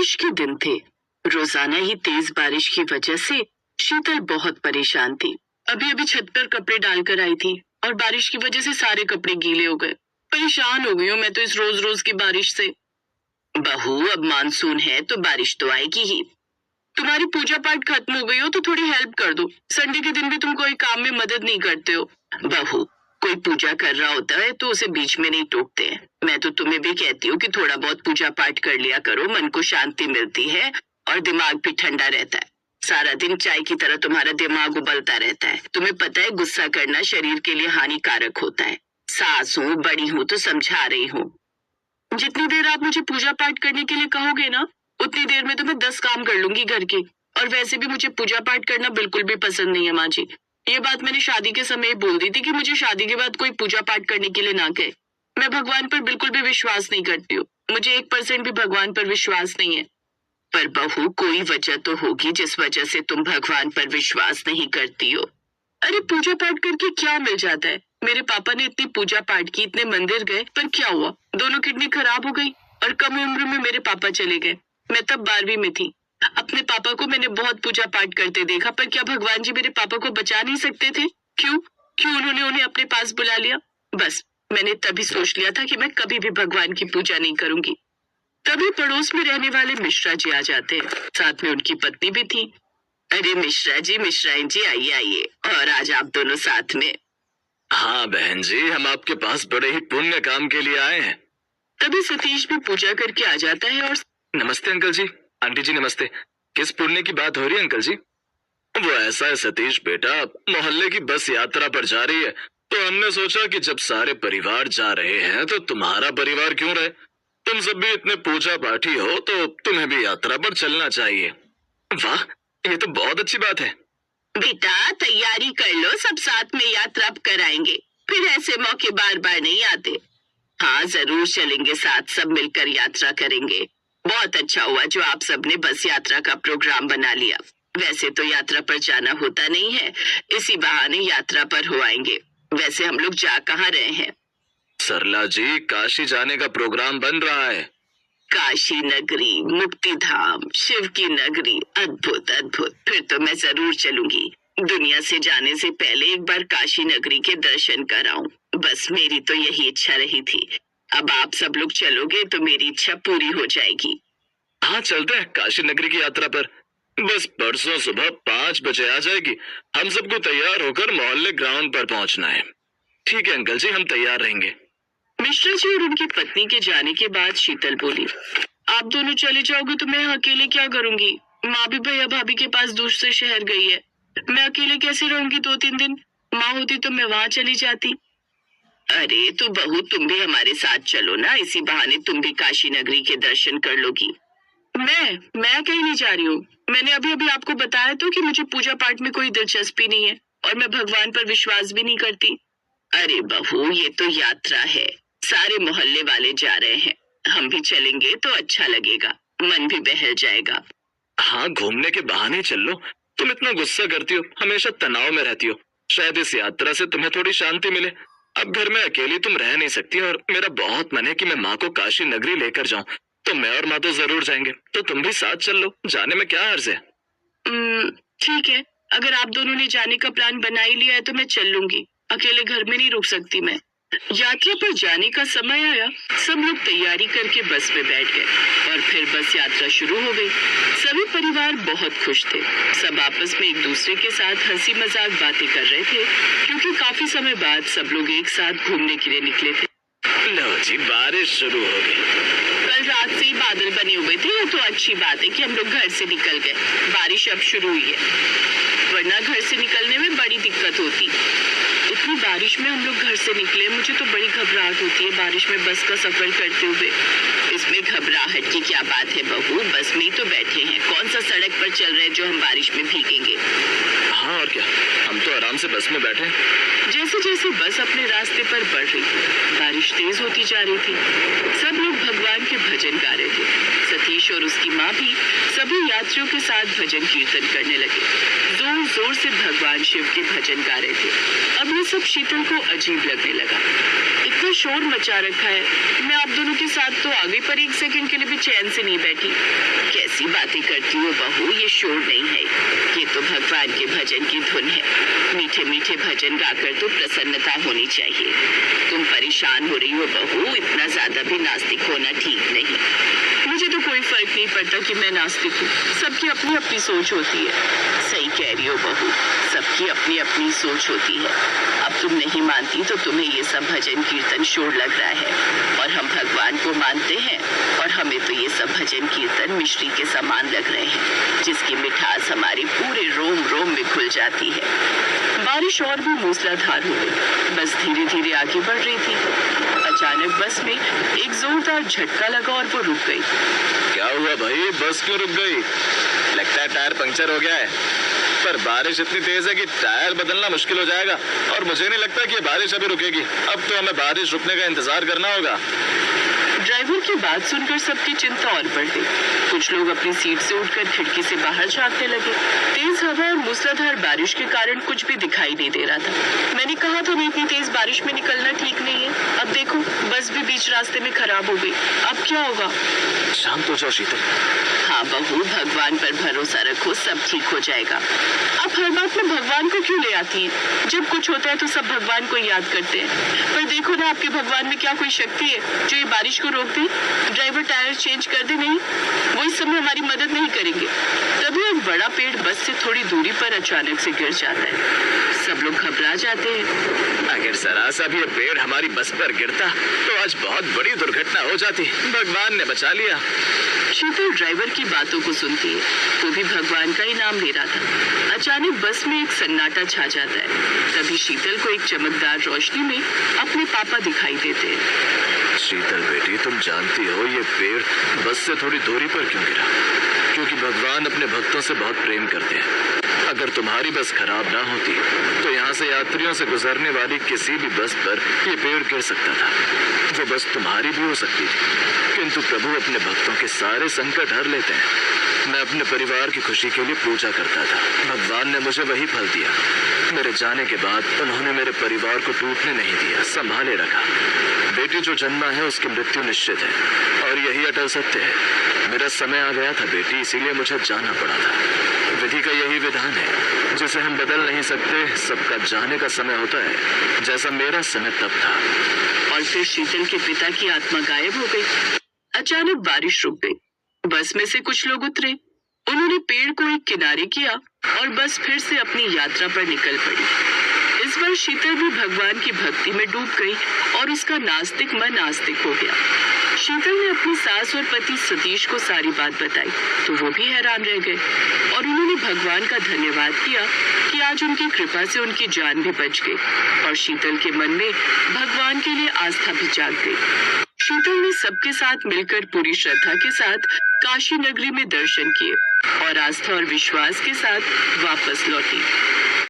बारिश के दिन थे। रोजाना ही तेज बारिश की वजह से शीतल बहुत परेशान थी। अभी अभी छत पर कपड़े डालकर आई थी और बारिश की वजह से सारे कपड़े गीले हो गए। परेशान हो गई हूँ मैं तो इस रोज रोज की बारिश से। बहू, अब मानसून है तो बारिश तो आएगी ही। तुम्हारी पूजा पाठ खत्म हो गई हो तो थोड़ी हेल्प कर दो। संडे के दिन भी तुम कोई काम में मदद नहीं करते हो। बहू, कोई पूजा कर रहा होता है तो उसे बीच में नहीं टोकते हैं। मैं तो तुम्हें भी कहती हूँ कि थोड़ा बहुत पूजा पाठ कर लिया करो, मन को शांति मिलती है और दिमाग भी ठंडा रहता है। सारा दिन चाय की तरह तुम्हारा दिमाग उबलता रहता है। तुम्हें पता है गुस्सा करना शरीर के लिए हानिकारक होता है। सास हूँ, बड़ी हूँ तो समझा रही हूँ। जितनी देर आप मुझे पूजा पाठ करने के लिए कहोगे ना, उतनी देर में तो मैं 10 काम कर लूंगी घर के। और वैसे भी मुझे पूजा पाठ करना बिल्कुल भी पसंद नहीं है माँ जी। ये बात मैंने शादी के समय बोल दी थी कि मुझे शादी के बाद कोई पूजा पाठ करने के लिए ना कहे। मैं भगवान पर बिल्कुल भी विश्वास नहीं करती हूँ। मुझे 1% भी भगवान पर विश्वास नहीं है। पर बहू, कोई वजह तो होगी जिस वजह से तुम भगवान पर विश्वास नहीं करती हो। अरे पूजा पाठ करके क्या मिल जाता है? मेरे पापा ने इतनी पूजा पाठ की, इतने मंदिर गए, पर क्या हुआ? दोनों किडनी खराब हो गई और कम उम्र में मेरे पापा चले गए। मैं तब 12वीं में थी। अपने पापा को मैंने बहुत पूजा पाठ करते देखा, पर क्या भगवान जी मेरे पापा को बचा नहीं सकते थे? क्यों उन्होंने उन्हें अपने पास बुला लिया? बस मैंने तभी सोच लिया था कि मैं कभी भी भगवान की पूजा नहीं करूंगी। तभी पड़ोस में रहने वाले मिश्रा जी आ जाते हैं। साथ में उनकी पत्नी भी थी। अरे मिश्रा जी, मिश्राइन जी, आइए आइए। और आज आप दोनों साथ में? हाँ बहन जी, हम आपके पास बड़े ही पुण्य काम के लिए आए हैं। तभी सतीश भी पूजा करके आ जाता है और नमस्ते अंकल जी। आंटी जी नमस्ते। किस पुण्य की बात हो रही है अंकल जी? वो ऐसा है सतीश बेटा, मोहल्ले की बस यात्रा पर जा रही है तो हमने सोचा कि जब सारे परिवार जा रहे हैं तो तुम्हारा परिवार क्यों रहे। तुम सब भी इतने पूजा पाठी हो तो तुम्हें भी यात्रा पर चलना चाहिए। वाह, ये तो बहुत अच्छी बात है। बेटा तैयारी कर लो, सब साथ में यात्रा कराएंगे। फिर ऐसे मौके बार बार नहीं आते। हाँ जरूर चलेंगे साथ, सब मिलकर यात्रा करेंगे। बहुत अच्छा हुआ जो आप सबने बस यात्रा का प्रोग्राम बना लिया। वैसे तो यात्रा पर जाना होता नहीं है, इसी बहाने यात्रा पर हो आएंगे। वैसे हम लोग जा कहाँ रहे हैं? सरला जी, काशी जाने का प्रोग्राम बन रहा है। काशी नगरी, मुक्ति धाम, शिव की नगरी, अद्भुत अद्भुत। फिर तो मैं जरूर चलूंगी। दुनिया से जाने से पहले एक बार काशी नगरी के दर्शन कराऊं, बस मेरी तो यही इच्छा रही थी। अब आप सब लोग चलोगे तो मेरी इच्छा पूरी हो जाएगी। हाँ चलते हैं काशी नगरी की यात्रा पर। बस परसों सुबह 5 बजे आ जाएगी। हम सबको तैयार होकर मोहल्ले ग्राउंड पर पहुंचना है। ठीक है अंकल जी, हम तैयार रहेंगे। मिश्रा जी और उनकी पत्नी के जाने के बाद शीतल बोली, आप दोनों चले जाओगे तो मैं अकेले क्या करूंगी? माँ भी भैया भाभी के पास दूसरे शहर गई है। मैं अकेले कैसे रहूंगी 2-3 दिन? माँ होती तो मैं वहां चली जाती। अरे तो बहू, तुम भी हमारे साथ चलो ना, इसी बहाने तुम भी काशी नगरी के दर्शन कर लोगी। मैं कहीं नहीं जा रही हूँ। मैंने अभी अभी आपको बताया तो कि मुझे पूजा पाठ में कोई दिलचस्पी नहीं है और मैं भगवान पर विश्वास भी नहीं करती। अरे बहू, ये तो यात्रा है, सारे मोहल्ले वाले जा रहे हैं, हम भी चलेंगे तो अच्छा लगेगा, मन भी बहल जाएगा। हाँ, घूमने के बहाने चल लो। तुम इतना गुस्सा करती हो, हमेशा तनाव में रहती हो। शायद इस यात्रा से तुम्हें थोड़ी शांति मिले। अब घर में अकेली तुम रह नहीं सकती और मेरा बहुत मन है कि मैं माँ को काशी नगरी लेकर जाऊं। तो मैं और माँ तो जरूर जाएंगे, तो तुम भी साथ चल लो। जाने में क्या हर्ज है? ठीक है, अगर आप दोनों ने जाने का प्लान बना ही लिया है तो मैं चल लूंगी। अकेले घर में नहीं रुक सकती मैं। यात्रा पर जाने का समय आया। सब लोग तैयारी करके बस में बैठ गए और फिर बस यात्रा शुरू हो गई। सभी परिवार बहुत खुश थे। सब आपस में एक दूसरे के साथ हंसी मजाक बातें कर रहे थे, क्योंकि काफी समय बाद सब लोग एक साथ घूमने के लिए निकले थे। लो जी, बारिश शुरू हो गई। कल रात से ही बादल बने हुए थे, ये तो अच्छी बात है कि हम लोग घर से निकल गए। बारिश अब शुरू हुई है, वरना घर से निकलने में बड़ी दिक्कत होती। इतनी बारिश में हम लोग घर से निकले, मुझे तो बड़ी घबराहट होती है बारिश में बस का सफर करते हुए। इसमें घबराहट की क्या बात है बहू, बस में ही तो बैठे हैं। कौन सा सड़क पर चल रहे हैं जो हम बारिश में भीगेंगे? हाँ और क्या, हम तो आराम से बस में बैठे हैं। जैसे जैसे बस अपने रास्ते पर बढ़ रही थी, बारिश तेज होती जा रही थी। सब लोग भगवान के भजन गा रहे थे। सतीश बारिश और उसकी माँ भी सभी यात्रियों के साथ भजन कीर्तन करने लगे। जोर जोर से भगवान शिव के भजन गा रहे थे। अब ये सब शीतल को अजीब लगने लगा। इतना शोर मचा रखा है, मैं आप दोनों के साथ तो आगे पर एक सेकंड के लिए भी चैन से नहीं बैठी। कैसी बातें करती हो बहू, ये शोर नहीं है, ये तो भगवान के भजन की धुन है। मीठे मीठे भजन गाकर तो प्रसन्नता होनी चाहिए। तुम परेशान हो रही हो बहू, इतना ज्यादा भी नास्तिक होना ठीक नहीं। मुझे तो कोई फर्क नहीं पड़ता कि मैं नास्तिक हूँ, सबकी अपनी अपनी सोच होती है। सही कह रही हो बहू, सबकी अपनी अपनी सोच होती है। अब तुम नहीं मानती तो तुम्हें ये सब भजन कीर्तन शोर लग रहा है, और हम भगवान को मानते हैं, और हमें तो ये सब भजन कीर्तन मिश्री के समान लग रहे हैं, जिसकी मिठास हमारे पूरे रोम रोम में घुल जाती है। बारिश और भी मूसलाधार हो गई। बस धीरे धीरे आगे बढ़ रही थी। अचानक बस में एक जोरदार झटका लगा और वो रुक गई। क्या हुआ भाई, बस क्यों रुक गई? लगता है टायर पंक्चर हो गया है। पर बारिश इतनी तेज है कि टायर बदलना मुश्किल हो जाएगा, और मुझे नहीं लगता कि ये बारिश अभी रुकेगी। अब तो हमें बारिश रुकने का इंतजार करना होगा। ड्राइवर की बात सुनकर सबकी चिंता और बढ़ गई। कुछ लोग अपनी सीट से उठकर खिड़की से बाहर झांकने लगे। तेज हवा और मूसलाधार बारिश के कारण कुछ भी दिखाई नहीं दे रहा था। मैंने कहा था ना, इतनी तेज बारिश में निकलना ठीक नहीं है। अब देखो, बस भी बीच रास्ते में खराब हो गई। अब क्या होगा? शांत हो जाओ शीतल। हाँ बहू, भगवान पर भरोसा रखो, सब ठीक हो जाएगा। आप हर बात में भगवान को क्यों ले आती है? जब कुछ होता है तो सब भगवान को याद करते हैं, पर देखो ना, आपके भगवान में क्या कोई शक्ति है जो ये बारिश को रोक दे? ड्राइवर टायर चेंज कर दे, नहीं वो इस समय हमारी मदद नहीं करेंगे। तभी एक बड़ा पेड़ बस से थोड़ी दूरी पर अचानक से गिर जाता है। सब लोग घबरा जाते हैं। अगर जरा सा भी ये पेड़ हमारी बस पर गिरता तो आज बहुत बड़ी दुर्घटना हो जाती। भगवान ने बचा लिया। शीतल ड्राइवर की बातों को सुनती है, वो भी भगवान का ही नाम ले रहा था। अचानक बस में एक सन्नाटा छा जाता है। तभी शीतल को एक चमकदार रोशनी में अपने पापा दिखाई देते हैं। शीतल बेटी, तुम जानती हो ये पेड़ बस से थोड़ी दूरी पर क्यों गिरा? क्योंकि भगवान अपने भक्तों से बहुत प्रेम करते हैं। अगर तुम्हारी बस खराब ना होती तो यहाँ से यात्रियों से गुजरने वाली किसी भी बस पर ये पेड़ गिर सकता था। वो बस तुम्हारी भी हो सकती थी, किंतु प्रभु अपने भक्तों के सारे संकट हर लेते हैं। मैं अपने परिवार की खुशी के लिए पूजा करता था, भगवान ने मुझे वही फल दिया। मेरे जाने के बाद उन्होंने मेरे परिवार को टूटने नहीं दिया, संभाले रखा। बेटी जो जन्मा है उसकी मृत्यु निश्चित है, और यही अटल सत्य है। मेरा समय आ गया था बेटी, इसीलिए मुझे जाना पड़ा था। विधि का यही विधान है जिसे हम बदल नहीं सकते। सबका जाने का समय होता है, जैसा मेरा समय तब था। और फिर शीतल के पिता की आत्मा गायब हो गई। अचानक बारिश रुक गई। बस में से कुछ लोग उतरे। उन्होंने पेड़ को एक किनारे किया और बस फिर से अपनी यात्रा पर निकल पड़ी। इस बार शीतल भी भगवान की भक्ति में डूब गई और उसका नास्तिक मन आस्तिक हो गया। शीतल ने अपनी सास और पति सतीश को सारी बात बताई तो वो भी हैरान रह गए, और उन्होंने भगवान का धन्यवाद किया कि आज उनकी कृपा से उनकी जान भी बच गई, और शीतल के मन में भगवान के लिए आस्था भी जाग गई। शीतल ने सबके साथ मिलकर पूरी श्रद्धा के साथ काशी नगरी में दर्शन किए और आस्था और विश्वास के साथ वापस लौटी।